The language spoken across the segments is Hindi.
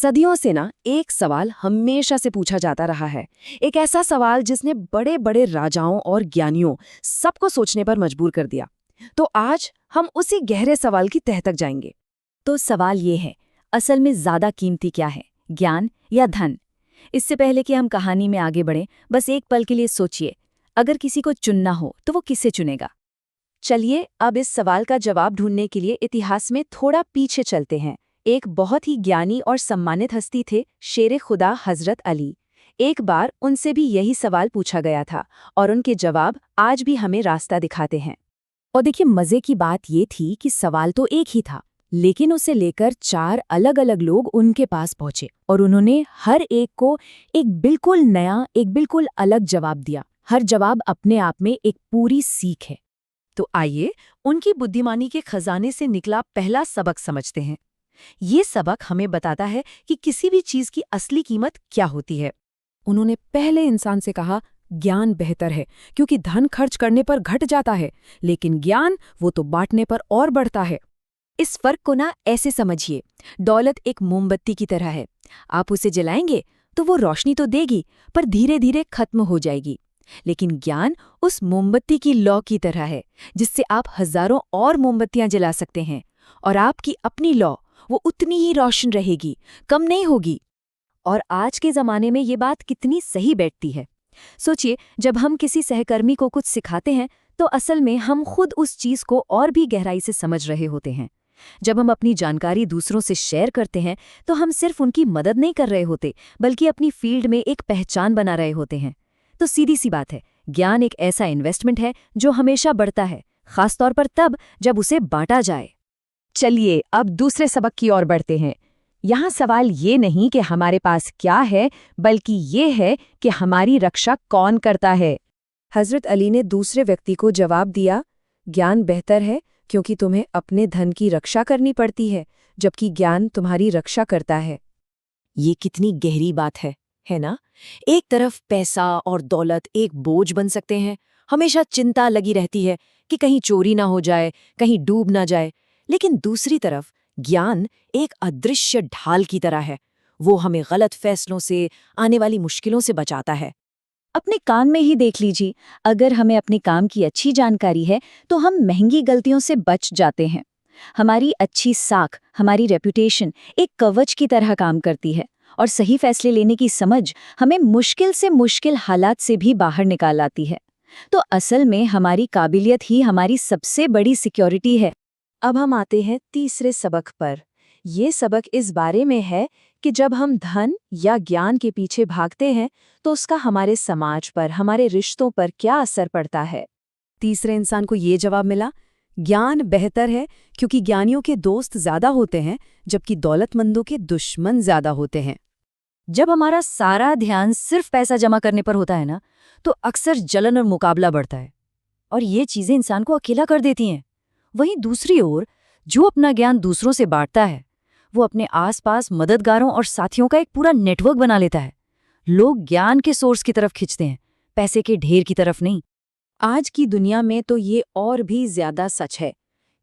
सदियों से ना एक सवाल हमेशा से पूछा जाता रहा है। एक ऐसा सवाल जिसने बड़े बड़े राजाओं और ज्ञानियों सबको सोचने पर मजबूर कर दिया। तो आज हम उसी गहरे सवाल की तह तक जाएंगे। तो सवाल ये है, असल में ज्यादा कीमती क्या है, ज्ञान या धन? इससे पहले कि हम कहानी में आगे बढ़ें, बस एक पल के लिए सोचिए, अगर किसी को चुनना हो तो वो किसे चुनेगा? चलिए अब इस सवाल का जवाब ढूंढने के लिए इतिहास में थोड़ा पीछे चलते हैं। एक बहुत ही ज्ञानी और सम्मानित हस्ती थे, शेरे खुदा हजरत अली। एक बार उनसे भी यही सवाल पूछा गया था और उनके जवाब आज भी हमें रास्ता दिखाते हैं। और देखिए, मजे की बात ये थी कि सवाल तो एक ही था, लेकिन उसे लेकर 4 अलग अलग लोग उनके पास पहुंचे और उन्होंने हर एक को एक बिल्कुल नया, एक बिल्कुल अलग जवाब दिया। हर जवाब अपने आप में एक पूरी सीख है। तो आइए उनकी बुद्धिमानी के खजाने से निकला पहला सबक समझते हैं। ये सबक हमें बताता है कि किसी भी चीज की असली कीमत क्या होती है। उन्होंने पहले इंसान से कहा, ज्ञान बेहतर है क्योंकि धन खर्च करने पर घट जाता है, लेकिन ज्ञान वो तो बांटने पर और बढ़ता है। इस फर्क को ना ऐसे समझिए, दौलत एक मोमबत्ती की तरह है। आप उसे जलाएंगे तो वो रोशनी तो देगी, पर धीरे धीरे खत्म हो जाएगी। लेकिन ज्ञान उस मोमबत्ती की लौ की तरह है, जिससे आप हजारों और मोमबत्तियां जला सकते हैं, और आपकी अपनी लौ वो उतनी ही रोशन रहेगी, कम नहीं होगी। और आज के ज़माने में ये बात कितनी सही बैठती है। सोचिए, जब हम किसी सहकर्मी को कुछ सिखाते हैं तो असल में हम खुद उस चीज़ को और भी गहराई से समझ रहे होते हैं। जब हम अपनी जानकारी दूसरों से शेयर करते हैं तो हम सिर्फ उनकी मदद नहीं कर रहे होते, बल्कि अपनी फील्ड में एक पहचान बना रहे होते हैं। तो सीधी सी बात है, ज्ञान एक ऐसा इन्वेस्टमेंट है जो हमेशा बढ़ता है, खासतौर पर तब जब उसे बांटा जाए। चलिए अब दूसरे सबक की ओर बढ़ते हैं। यहाँ सवाल ये नहीं कि हमारे पास क्या है, बल्कि ये है कि हमारी रक्षा कौन करता है। हजरत अली ने दूसरे व्यक्ति को जवाब दिया, ज्ञान बेहतर है क्योंकि तुम्हें अपने धन की रक्षा करनी पड़ती है, जबकि ज्ञान तुम्हारी रक्षा करता है। ये कितनी गहरी बात है ना? एक तरफ पैसा और दौलत एक बोझ बन सकते हैं, हमेशा चिंता लगी रहती है कि कहीं चोरी ना हो जाए, कहीं डूब ना जाए। लेकिन दूसरी तरफ ज्ञान एक अदृश्य ढाल की तरह है। वो हमें गलत फैसलों से, आने वाली मुश्किलों से बचाता है। अपने काम में ही देख लीजिए, अगर हमें अपने काम की अच्छी जानकारी है तो हम महंगी गलतियों से बच जाते हैं। हमारी अच्छी साख, हमारी रेपुटेशन एक कवच की तरह काम करती है, और सही फैसले लेने की समझ हमें मुश्किल से मुश्किल हालात से भी बाहर निकाल आती है। तो असल में हमारी काबिलियत ही हमारी सबसे बड़ी सिक्योरिटी है। अब हम आते हैं तीसरे सबक पर। ये सबक इस बारे में है कि जब हम धन या ज्ञान के पीछे भागते हैं तो उसका हमारे समाज पर, हमारे रिश्तों पर क्या असर पड़ता है। तीसरे इंसान को ये जवाब मिला, ज्ञान बेहतर है क्योंकि ज्ञानियों के दोस्त ज्यादा होते हैं, जबकि दौलतमंदों के दुश्मन ज्यादा होते हैं। जब हमारा सारा ध्यान सिर्फ पैसा जमा करने पर होता है ना, तो अक्सर जलन और मुकाबला बढ़ता है, और ये चीजें इंसान को अकेला कर देती हैं। वहीं दूसरी ओर, जो अपना ज्ञान दूसरों से बांटता है, वो अपने आसपास मददगारों और साथियों का एक पूरा नेटवर्क बना लेता है। लोग ज्ञान के सोर्स की तरफ खिंचते हैं, पैसे के ढेर की तरफ नहीं। आज की दुनिया में तो ये और भी ज्यादा सच है।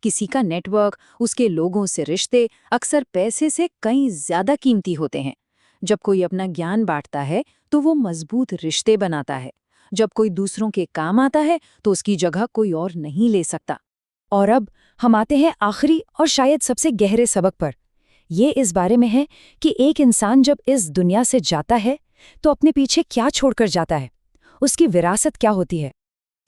किसी का नेटवर्क, उसके लोगों से रिश्ते अक्सर पैसे से कहीं ज्यादा कीमती होते हैं। जब कोई अपना ज्ञान बांटता है तो वो मजबूत रिश्ते बनाता है। जब कोई दूसरों के काम आता है तो उसकी जगह कोई और नहीं ले सकता। और अब हम आते हैं आखिरी और शायद सबसे गहरे सबक पर। ये इस बारे में है कि एक इंसान जब इस दुनिया से जाता है तो अपने पीछे क्या छोड़कर जाता है, उसकी विरासत क्या होती है।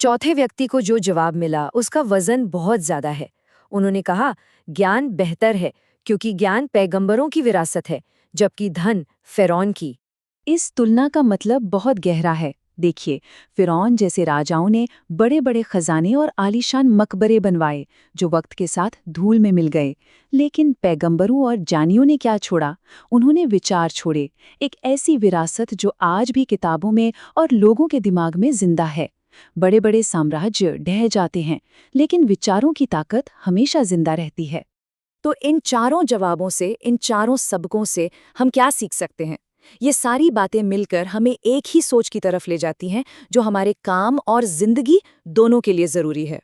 चौथे व्यक्ति को जो जवाब मिला उसका वजन बहुत ज्यादा है। उन्होंने कहा, ज्ञान बेहतर है क्योंकि ज्ञान पैगंबरों की विरासत है, जबकि धन फिरौन की। इस तुलना का मतलब बहुत गहरा है। देखिए, फिरौन जैसे राजाओं ने बड़े बड़े खजाने और आलीशान मकबरे बनवाए जो वक्त के साथ धूल में मिल गए। लेकिन पैगंबरों और जानियों ने क्या छोड़ा? उन्होंने विचार छोड़े, एक ऐसी विरासत जो आज भी किताबों में और लोगों के दिमाग में जिंदा है। बड़े बड़े साम्राज्य ढह जाते हैं, लेकिन विचारों की ताकत हमेशा जिंदा रहती है। तो इन चारों जवाबों से, इन चारों सबकों से हम क्या सीख सकते हैं? ये सारी बातें मिलकर हमें एक ही सोच की तरफ ले जाती हैं, जो हमारे काम और जिंदगी दोनों के लिए जरूरी है।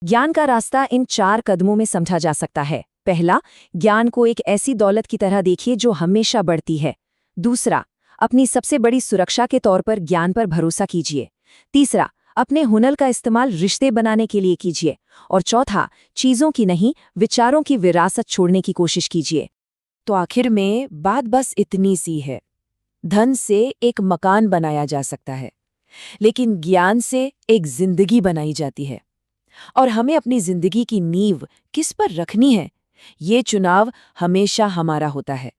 ज्ञान का रास्ता इन 4 कदमों में समझा जा सकता है। पहला, ज्ञान को एक ऐसी दौलत की तरह देखिए जो हमेशा बढ़ती है। दूसरा, अपनी सबसे बड़ी सुरक्षा के तौर पर ज्ञान पर भरोसा कीजिए। तीसरा, अपने हुनर का इस्तेमाल रिश्ते बनाने के लिए कीजिए। और चौथा, चीज़ों की नहीं, विचारों की विरासत छोड़ने की कोशिश कीजिए। तो आखिर में बात बस इतनी सी है। धन से एक मकान बनाया जा सकता है, लेकिन ज्ञान से एक जिंदगी बनाई जाती है। और हमें अपनी जिंदगी की नींव किस पर रखनी है, ये चुनाव हमेशा हमारा होता है।